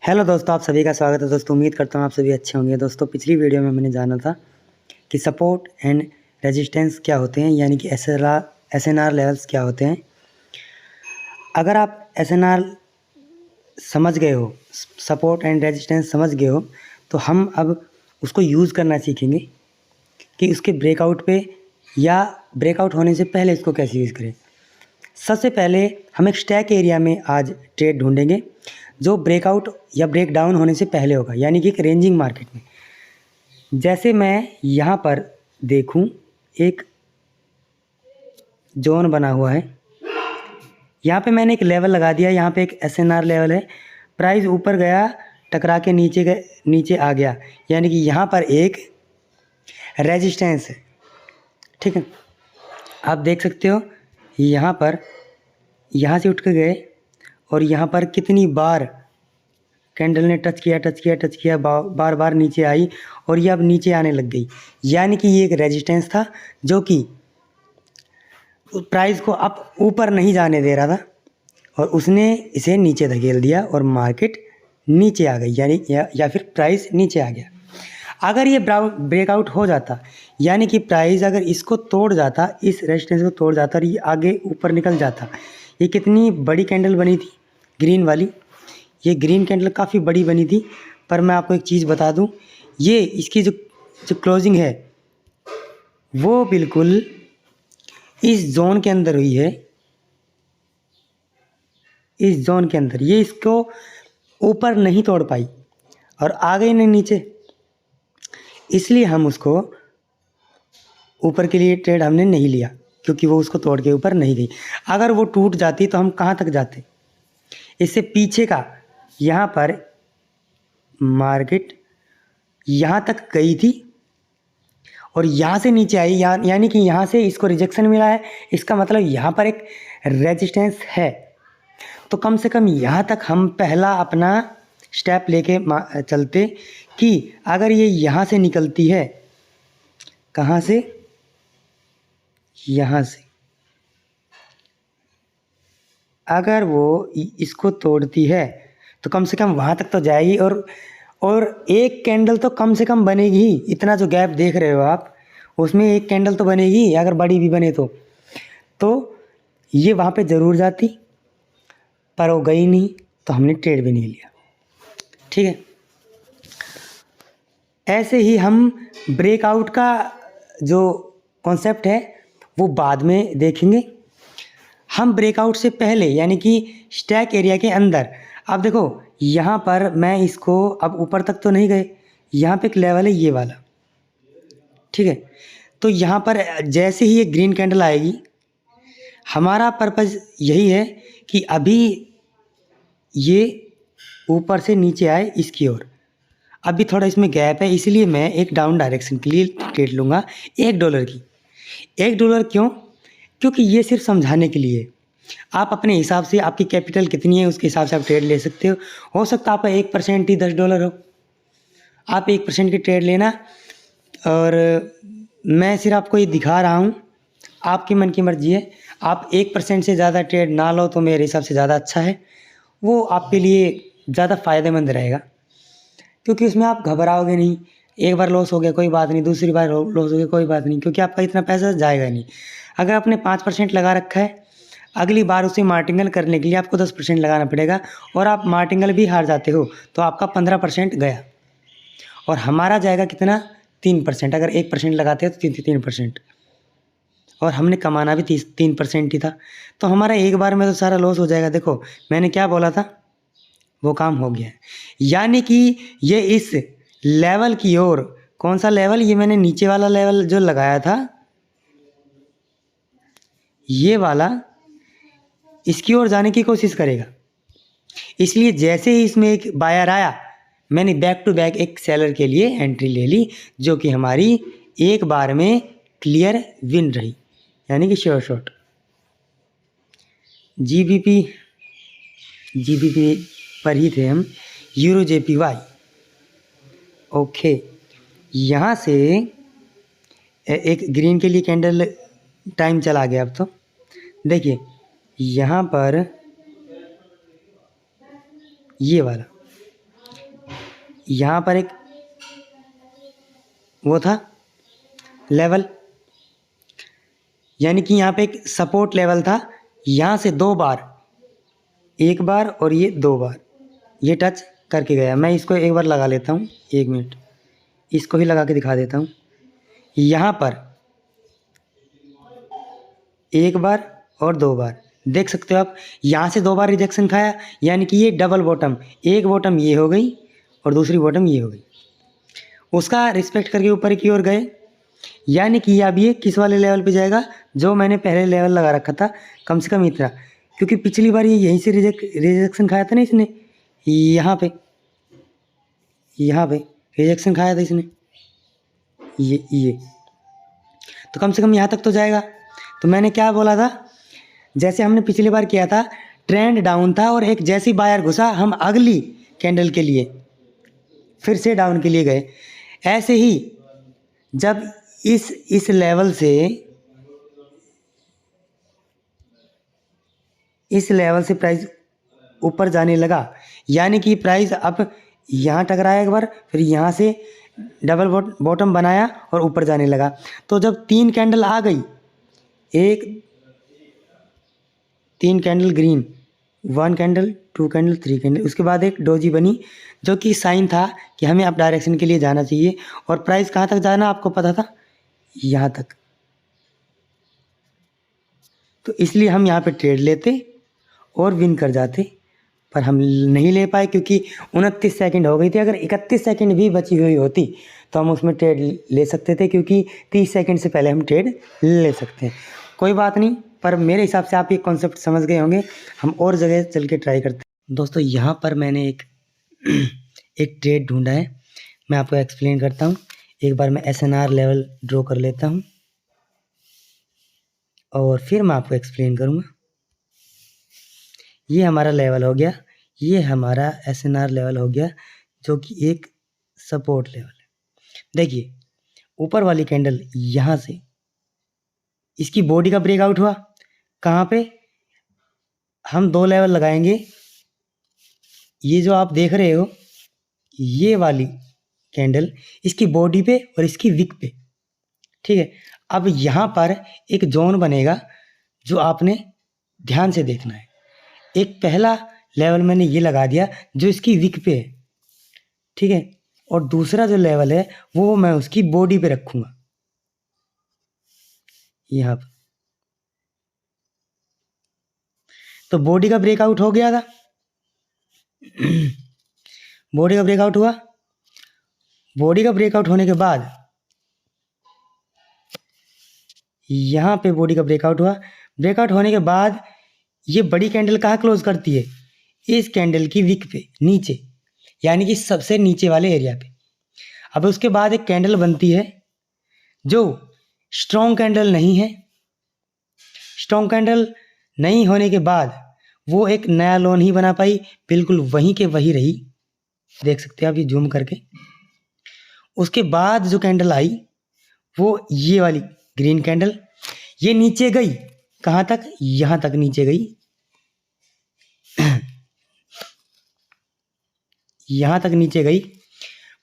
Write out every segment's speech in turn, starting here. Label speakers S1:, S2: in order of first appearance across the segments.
S1: Hello दोस्तों, आप सभी का स्वागत है। दोस्तों उम्मीद करता हूँ आप सभी अच्छे होंगे। दोस्तों पिछली वीडियो में मैंने जाना था कि सपोर्ट एंड रेजिस्टेंस क्या होते हैं, यानी कि एसएनआर लेवल्स क्या होते हैं। अगर आप एसएनआर समझ गए हो, सपोर्ट एंड रेजिस्टेंस समझ गए हो, तो हम अब उसको यूज़ करना सीखेंगे कि उसके ब्रेकआउट पे या ब्रेकआउट होने से पहले इसको कैसे यूज़ करें। सबसे पहले हम एक स्टैक एरिया में आज ट्रेड ढूंढेंगे जो ब्रेकआउट या ब्रेक डाउन होने से पहले होगा, यानी कि एक रेंजिंग मार्केट में। जैसे मैं यहाँ पर देखूँ, एक जोन बना हुआ है, यहाँ पे मैंने एक लेवल लगा दिया। यहाँ पे एक एसएनआर लेवल है, प्राइस ऊपर गया, टकरा के नीचे आ गया, यानी कि यहाँ पर एक रेजिस्टेंस है। ठीक है, आप देख सकते हो यहाँ पर, यहाँ से उठ के गए और यहाँ पर कितनी बार कैंडल ने टच किया, बार बार नीचे आई और ये अब नीचे आने लग गई, यानी कि ये एक रेजिस्टेंस था जो कि प्राइस को अब ऊपर नहीं जाने दे रहा था और उसने इसे नीचे धकेल दिया और मार्केट नीचे आ गई, यानी या फिर प्राइस नीचे आ गया। अगर ये ब्रेकआउट हो जाता, यानी कि प्राइस अगर इसको तोड़ जाता, इस रेजिस्टेंस को तोड़ जाता और ये आगे ऊपर निकल जाता। ये कितनी बड़ी कैंडल बनी थी, ग्रीन वाली। ये ग्रीन कैंडल काफ़ी बड़ी बनी थी, पर मैं आपको एक चीज़ बता दूं, ये इसकी जो क्लोजिंग है वो बिल्कुल इस जोन के अंदर हुई है। इस जोन के अंदर ये इसको ऊपर नहीं तोड़ पाई और आ गई नहीं नीचे, इसलिए हम उसको ऊपर के लिए ट्रेड हमने नहीं लिया, क्योंकि वो उसको तोड़ के ऊपर नहीं गई। अगर वो टूट जाती तो हम कहाँ तक जाते। इससे पीछे का यहाँ पर मार्केट यहाँ तक गई थी और यहाँ से नीचे आई, यानी कि यहाँ से इसको रिजेक्शन मिला है। इसका मतलब यहाँ पर एक रेजिस्टेंस है। तो कम से कम यहाँ तक हम पहला अपना स्टेप लेके चलते कि अगर ये यहाँ से निकलती है, कहाँ से, यहाँ से, अगर वो इसको तोड़ती है तो कम से कम वहाँ तक तो जाएगी और एक कैंडल तो कम से कम बनेगी ही। इतना जो गैप देख रहे हो आप, उसमें एक कैंडल तो बनेगी, अगर बड़ी भी बने तो ये वहाँ पे ज़रूर जाती, पर वो गई नहीं तो हमने ट्रेड भी नहीं लिया। ठीक है, ऐसे ही हम ब्रेकआउट का जो कॉन्सेप्ट है वो बाद में देखेंगे। हम ब्रेकआउट से पहले, यानी कि स्टैक एरिया के अंदर, अब देखो यहाँ पर मैं इसको, अब ऊपर तक तो नहीं गए, यहाँ पे एक लेवल है ये वाला। ठीक है, तो यहाँ पर जैसे ही ये ग्रीन कैंडल आएगी, हमारा पर्पज़ यही है कि अभी ये ऊपर से नीचे आए इसकी ओर। अभी थोड़ा इसमें गैप है, इसलिए मैं एक डाउन डायरेक्शन के लिए ट्रेड लूँगा $1 की। $1 क्यों? क्योंकि ये सिर्फ समझाने के लिए। आप अपने हिसाब से, आपकी कैपिटल कितनी है उसके हिसाब से आप ट्रेड ले सकते हो सकता है आपका 1% ही $10 हो। आप 1% की ट्रेड लेना, और मैं सिर्फ आपको ये दिखा रहा हूँ, आपकी मन की मर्जी है। आप 1% से ज़्यादा ट्रेड ना लो तो मेरे हिसाब से ज़्यादा अच्छा है, वो आपके लिए ज़्यादा फ़ायदेमंद रहेगा, क्योंकि उसमें आप घबराओगे नहीं। एक बार लॉस हो गया कोई बात नहीं, दूसरी बार लॉस हो गया कोई बात नहीं, क्योंकि आपका इतना पैसा जाएगा नहीं। अगर आपने 5% लगा रखा है, अगली बार उसे मार्टिंगल करने के लिए आपको 10% लगाना पड़ेगा, और आप मार्टिंगल भी हार जाते हो तो आपका 15% गया, और हमारा जाएगा कितना, 3%। अगर 1% लगाते हो तो 3%, और हमने कमाना भी 3% ही था, तो हमारा एक बार में तो सारा लॉस हो जाएगा। देखो मैंने क्या बोला था, वो काम हो गया है। यानी कि ये इस लेवल की ओर, कौन सा लेवल, ये मैंने नीचे वाला लेवल जो लगाया था, ये वाला, इसकी ओर जाने की कोशिश करेगा। इसलिए जैसे ही इसमें एक बायर आया, मैंने बैक टू बैक एक सेलर के लिए एंट्री ले ली, जो कि हमारी एक बार में क्लियर विन रही, यानी कि श्योर शॉट। जीबीपी पर ही थे हम, यूरो JPY। ओके, यहाँ से एक ग्रीन के लिए कैंडल टाइम चला गया। अब तो देखिए यहाँ पर ये वाला, यहाँ पर एक वो था लेवल, यानी कि यहाँ पे एक सपोर्ट लेवल था, यहाँ से 2 बार, 1 बार और ये 2 बार ये टच करके गया। मैं इसको एक बार लगा लेता हूँ, 1 मिनट, इसको ही लगा के दिखा देता हूँ। यहाँ पर 1 बार और 2 बार देख सकते हो आप, यहाँ से 2 बार रिजेक्शन खाया, यानी कि ये डबल बॉटम, एक बॉटम ये हो गई और दूसरी बॉटम ये हो गई, उसका रिस्पेक्ट करके ऊपर की ओर गए, यानी कि अब ये किस वाले लेवल पे जाएगा, जो मैंने पहले लेवल लगा रखा था, कम से कम इतना, क्योंकि पिछली बार ये यहीं से रिजेक्शन खाया था ना इसने, यहाँ पे रिजेक्शन खाया था इसने, ये तो कम से कम यहाँ तक तो जाएगा। तो मैंने क्या बोला था, जैसे हमने पिछली बार किया था, ट्रेंड डाउन था और एक जैसी बायर घुसा, हम अगली कैंडल के लिए फिर से डाउन के लिए गए। ऐसे ही जब इस लेवल से प्राइस ऊपर जाने लगा, यानी कि प्राइस अब यहाँ टकराया एक बार, फिर यहाँ से डबल बॉटम बनाया और ऊपर जाने लगा। तो जब 3 कैंडल आ गई, 3 candle green, 1 candle, 2 candle, 3 candle, उसके बाद एक डोजी बनी, जो कि साइन था कि हमें अप डायरेक्शन के लिए जाना चाहिए। और प्राइस कहाँ तक जाना आपको पता था, यहाँ तक। तो इसलिए हम यहाँ पे ट्रेड लेते और विन कर जाते, पर हम नहीं ले पाए क्योंकि 29 सेकंड हो गई थी। अगर 31 सेकंड भी बची हुई होती तो हम उसमें ट्रेड ले सकते थे, क्योंकि 30 सेकंड से पहले हम ट्रेड ले सकते हैं। कोई बात नहीं, पर मेरे हिसाब से आप ये कॉन्सेप्ट समझ गए होंगे। हम और जगह चल के ट्राई करते हैं। दोस्तों यहाँ पर मैंने एक ट्रेड ढूंढा है, मैं आपको एक्सप्लेन करता हूँ। एक बार मैं SNR लेवल ड्रॉ कर लेता हूँ और फिर मैं आपको एक्सप्लेन करूँगा। ये हमारा लेवल हो गया, ये हमारा SNR लेवल हो गया, जो कि एक सपोर्ट लेवल है। देखिए ऊपर वाली कैंडल यहाँ से इसकी बॉडी का ब्रेकआउट हुआ, कहाँ पे हम 2 लेवल लगाएंगे, ये जो आप देख रहे हो ये वाली कैंडल, इसकी बॉडी पे और इसकी विक पे, ठीक है। अब यहाँ पर एक जोन बनेगा जो आपने ध्यान से देखना है। एक पहला लेवल मैंने ये लगा दिया जो इसकी विक पे है, ठीक है, और दूसरा जो लेवल है वो मैं उसकी बॉडी पे रखूँगा, यहाँ पर। तो बॉडी का ब्रेकआउट हो गया था, बॉडी का ब्रेकआउट हुआ। बॉडी का ब्रेकआउट होने के बाद यहाँ पे बॉडी का ब्रेकआउट हुआ। ब्रेकआउट होने के बाद ये बड़ी कैंडल कहाँ क्लोज करती है, इस कैंडल की विक पे नीचे, यानी कि सबसे नीचे वाले एरिया पे। अब उसके बाद एक कैंडल बनती है जो स्ट्रॉन्ग कैंडल नहीं है। स्ट्रॉन्ग कैंडल नहीं होने के बाद वो एक नया लो नहीं बना पाई, बिल्कुल वहीं के वहीं रही, देख सकते हैं आप ये जूम करके। उसके बाद जो कैंडल आई वो ये वाली ग्रीन कैंडल, ये नीचे गई, कहाँ तक, यहाँ तक नीचे गई, यहाँ तक नीचे गई,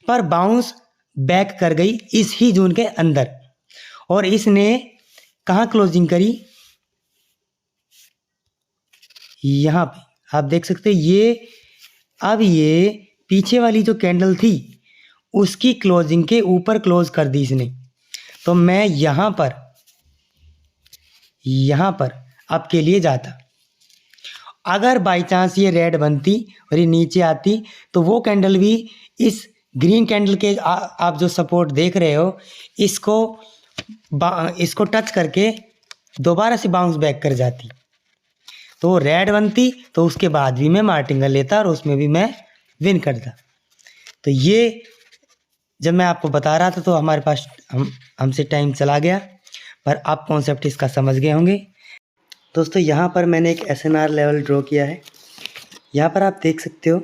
S1: पर बाउंस बैक कर गई इस ही जोन के अंदर। और इसने कहाँ क्लोजिंग करी, यहाँ पे आप देख सकते हैं। ये अब ये पीछे वाली जो कैंडल थी उसकी क्लोजिंग के ऊपर क्लोज कर दी इसने। तो मैं यहाँ पर आपके लिए जाता, अगर बाई चांस ये रेड बनती और ये नीचे आती तो वो कैंडल भी इस ग्रीन कैंडल के आप जो सपोर्ट देख रहे हो इसको टच करके दोबारा से बाउंस बैक कर जाती। तो रेड बनती तो उसके बाद भी मैं मार्टिंगल लेता और उसमें भी मैं विन करता। तो ये जब मैं आपको बता रहा था तो हमारे पास हमसे टाइम चला गया, पर आप कॉन्सेप्ट इसका समझ गए होंगे। दोस्तों यहाँ पर मैंने एक SNR लेवल ड्रॉ किया है, यहाँ पर आप देख सकते हो।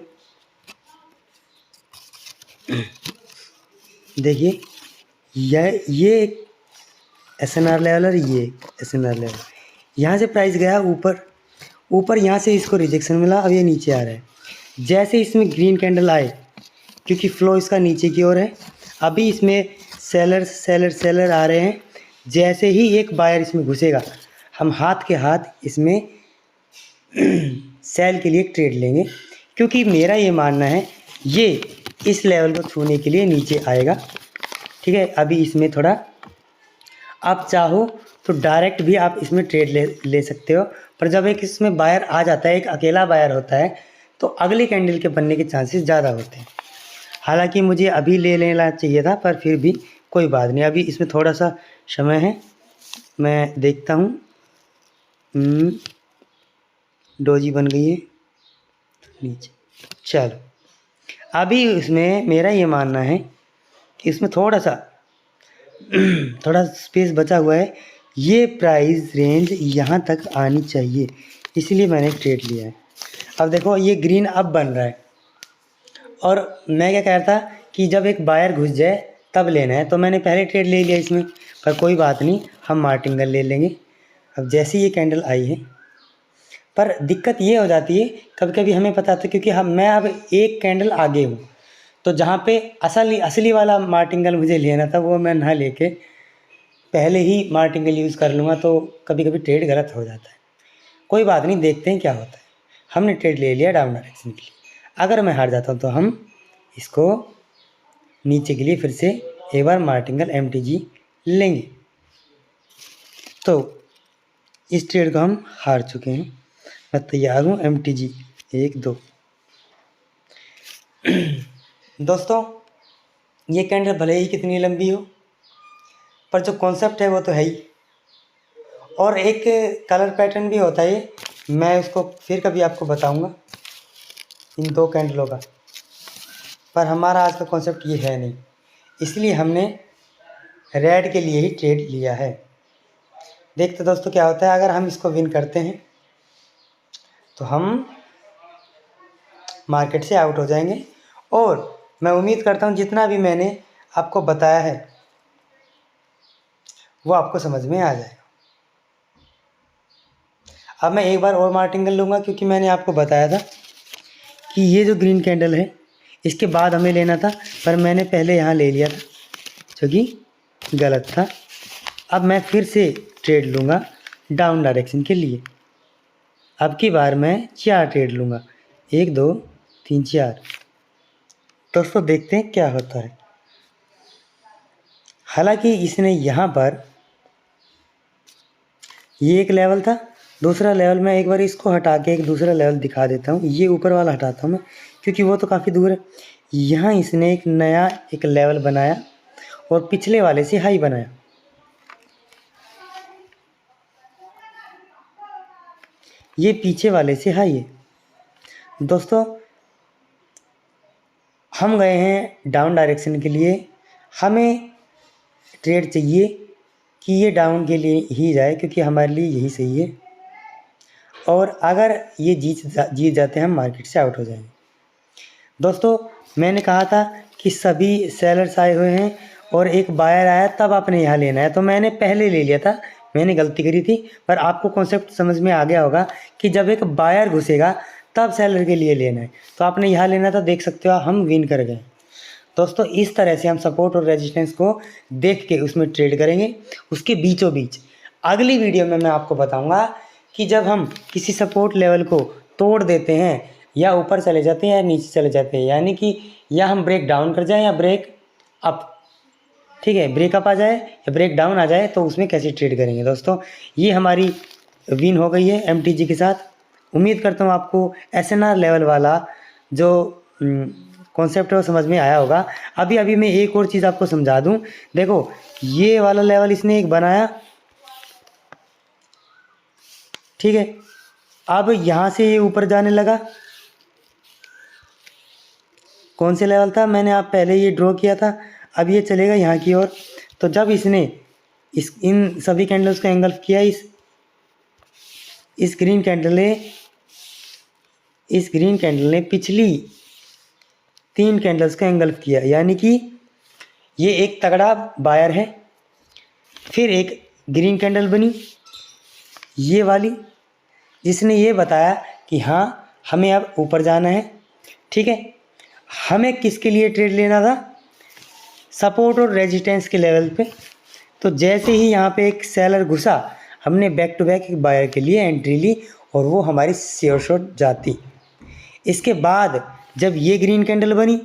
S1: देखिए ये एक SNR लेवल और ये SNR लेवल। यहाँ से प्राइस गया ऊपर यहाँ से इसको रिजेक्शन मिला, अब ये नीचे आ रहा है। जैसे इसमें ग्रीन कैंडल आए क्योंकि फ्लो इसका नीचे की ओर है। अभी इसमें सेलर आ रहे हैं। जैसे ही एक बायर इसमें घुसेगा, हम हाथ के हाथ इसमें सेल के लिए ट्रेड लेंगे, क्योंकि मेरा ये मानना है ये इस लेवल को छूने के लिए नीचे आएगा। ठीक है, अभी इसमें थोड़ा आप चाहो तो डायरेक्ट भी आप इसमें ट्रेड ले सकते हो, पर जब एक इसमें बायर आ जाता है, एक अकेला बायर होता है, तो अगली कैंडल के बनने के चांसेस ज़्यादा होते हैं। हालांकि मुझे अभी ले लेना चाहिए था, पर फिर भी कोई बात नहीं, अभी इसमें थोड़ा सा समय है, मैं देखता हूँ। डोजी बन गई है नीचे। चलो, अभी इसमें मेरा ये मानना है कि इसमें थोड़ा स्पेस बचा हुआ है। ये प्राइस रेंज यहाँ तक आनी चाहिए, इसलिए मैंने ट्रेड लिया है। अब देखो ये ग्रीन अब बन रहा है, और मैं क्या कह रहा था कि जब एक बायर घुस जाए तब लेना है, तो मैंने पहले ट्रेड ले लिया इसमें। पर कोई बात नहीं, हम मार्टिंगल ले लेंगे। अब जैसे ये कैंडल आई है, पर दिक्कत ये हो जाती है कभी कभी हमें पता था, क्योंकि मैं अब एक कैंडल आगे हूँ, तो जहाँ पे असली वाला मार्टिंगल मुझे लेना था वो मैं ना लेके पहले ही मार्टिंगल यूज़ कर लूँगा, तो कभी कभी ट्रेड गलत हो जाता है। कोई बात नहीं, देखते हैं क्या होता है। हमने ट्रेड ले लिया डाउन डायरेक्शन के लिए। अगर मैं हार जाता हूँ तो हम इसको नीचे के लिए फिर से एक बार मार्टिंगल MTG लेंगे। तो इस ट्रेड को हम हार चुके हैं। मैं तैयार हूँ MTG 1-2। दोस्तों, ये कैंडल भले ही कितनी लंबी हो, पर जो कॉन्सेप्ट है वो तो है ही। और एक कलर पैटर्न भी होता है, मैं उसको फिर कभी आपको बताऊंगा इन 2 कैंडलों का। पर हमारा आज का कॉन्सेप्ट ये है नहीं, इसलिए हमने रेड के लिए ही ट्रेड लिया है। देखते दोस्तों क्या होता है। अगर हम इसको विन करते हैं तो हम मार्केट से आउट हो जाएंगे, और मैं उम्मीद करता हूँ जितना भी मैंने आपको बताया है वो आपको समझ में आ जाएगा। अब मैं एक बार और मार्टिंगल लूँगा, क्योंकि मैंने आपको बताया था कि ये जो ग्रीन कैंडल है इसके बाद हमें लेना था, पर मैंने पहले यहाँ ले लिया था, जो कि गलत था। अब मैं फिर से ट्रेड लूँगा डाउन डायरेक्शन के लिए। अब की बार मैं 4 ट्रेड लूँगा, 1 2 3 4। दोस्तों देखते हैं क्या होता है। हालांकि इसने यहाँ पर ये एक लेवल था, दूसरा लेवल मैं एक बार इसको हटा के एक दूसरा लेवल दिखा देता हूँ। ये ऊपर वाला हटाता हूँ मैं, क्योंकि वो तो काफ़ी दूर है। यहाँ इसने एक नया एक लेवल बनाया और पिछले वाले से हाई बनाया। ये पीछे वाले से हाई है। दोस्तों, हम गए हैं डाउन डायरेक्शन के लिए, हमें ट्रेड चाहिए कि ये डाउन के लिए ही जाए, क्योंकि हमारे लिए यही सही है। और अगर ये जीत जाते हैं हम मार्केट से आउट हो जाएंगे। दोस्तों, मैंने कहा था कि सभी सेलर्स आए हुए हैं और एक बायर आया तब आपने यहाँ लेना है, तो मैंने पहले ले लिया था, मैंने गलती करी थी। पर आपको कॉन्सेप्ट समझ में आ गया होगा कि जब एक बायर घुसेगा तब सेलर के लिए लेना है, तो आपने यहाँ लेना था। देख सकते हो हम विन कर गए। दोस्तों, इस तरह से हम सपोर्ट और रेजिस्टेंस को देख के उसमें ट्रेड करेंगे। उसके बीचों बीच अगली वीडियो में मैं आपको बताऊंगा कि जब हम किसी सपोर्ट लेवल को तोड़ देते हैं, या ऊपर चले जाते हैं या नीचे चले जाते हैं, यानी कि या हम ब्रेक डाउन कर जाएं या ब्रेक अप, ठीक है, ब्रेकअप आ जाए या ब्रेक डाउन आ जाए, तो उसमें कैसे ट्रेड करेंगे। दोस्तों, ये हमारी विन हो गई है MTG के साथ। उम्मीद करता हूँ आपको SNR लेवल वाला जो कॉन्सेप्ट है वो समझ में आया होगा। अभी मैं एक और चीज़ आपको समझा दूँ। देखो, ये वाला लेवल इसने एक बनाया, ठीक है। अब यहाँ से ये ऊपर जाने लगा। कौन से लेवल था, मैंने आप पहले ये ड्रॉ किया था। अब ये चलेगा यहाँ की ओर। तो जब इसने इन सभी कैंडल्स को एंगल्फ किया, इस ग्रीन कैंडल ने पिछली 3 कैंडल्स को एंगल्फ किया, यानी कि ये एक तगड़ा बायर है। फिर एक ग्रीन कैंडल बनी ये वाली, जिसने ये बताया कि हाँ हमें अब ऊपर जाना है, ठीक है। हमें किसके लिए ट्रेड लेना था, सपोर्ट और रेजिस्टेंस के लेवल पे। तो जैसे ही यहाँ पे एक सेलर घुसा, हमने बैक टू बैक एक बायर के लिए एंट्री ली और वो हमारी श्योर शॉट जाती। इसके बाद जब ये ग्रीन कैंडल बनी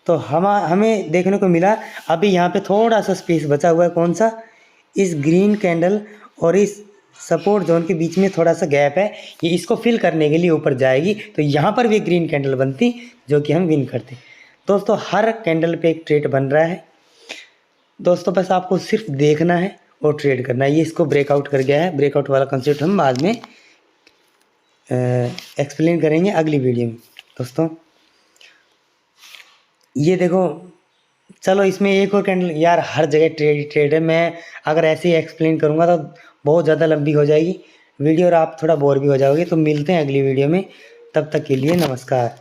S1: तो हमें देखने को मिला अभी यहाँ पे थोड़ा सा स्पेस बचा हुआ है। कौन सा, इस ग्रीन कैंडल और इस सपोर्ट जोन के बीच में थोड़ा सा गैप है, ये इसको फिल करने के लिए ऊपर जाएगी तो यहाँ पर भी ग्रीन कैंडल बनती जो कि हम विन करते। दोस्तों हर कैंडल पे एक ट्रेड बन रहा है दोस्तों, बस आपको सिर्फ देखना है और ट्रेड करना है। ये इसको ब्रेकआउट कर गया है, ब्रेकआउट वाला कंसेप्ट हम बाद में एक्सप्लेन करेंगे अगली वीडियो में। दोस्तों ये देखो, चलो इसमें एक और कैंडल, यार हर जगह ट्रेड है, मैं अगर ऐसे ही एक्सप्लेन करूँगा तो बहुत ज़्यादा लंबी हो जाएगी वीडियो और आप थोड़ा बोर भी हो जाओगे। तो मिलते हैं अगली वीडियो में, तब तक के लिए नमस्कार।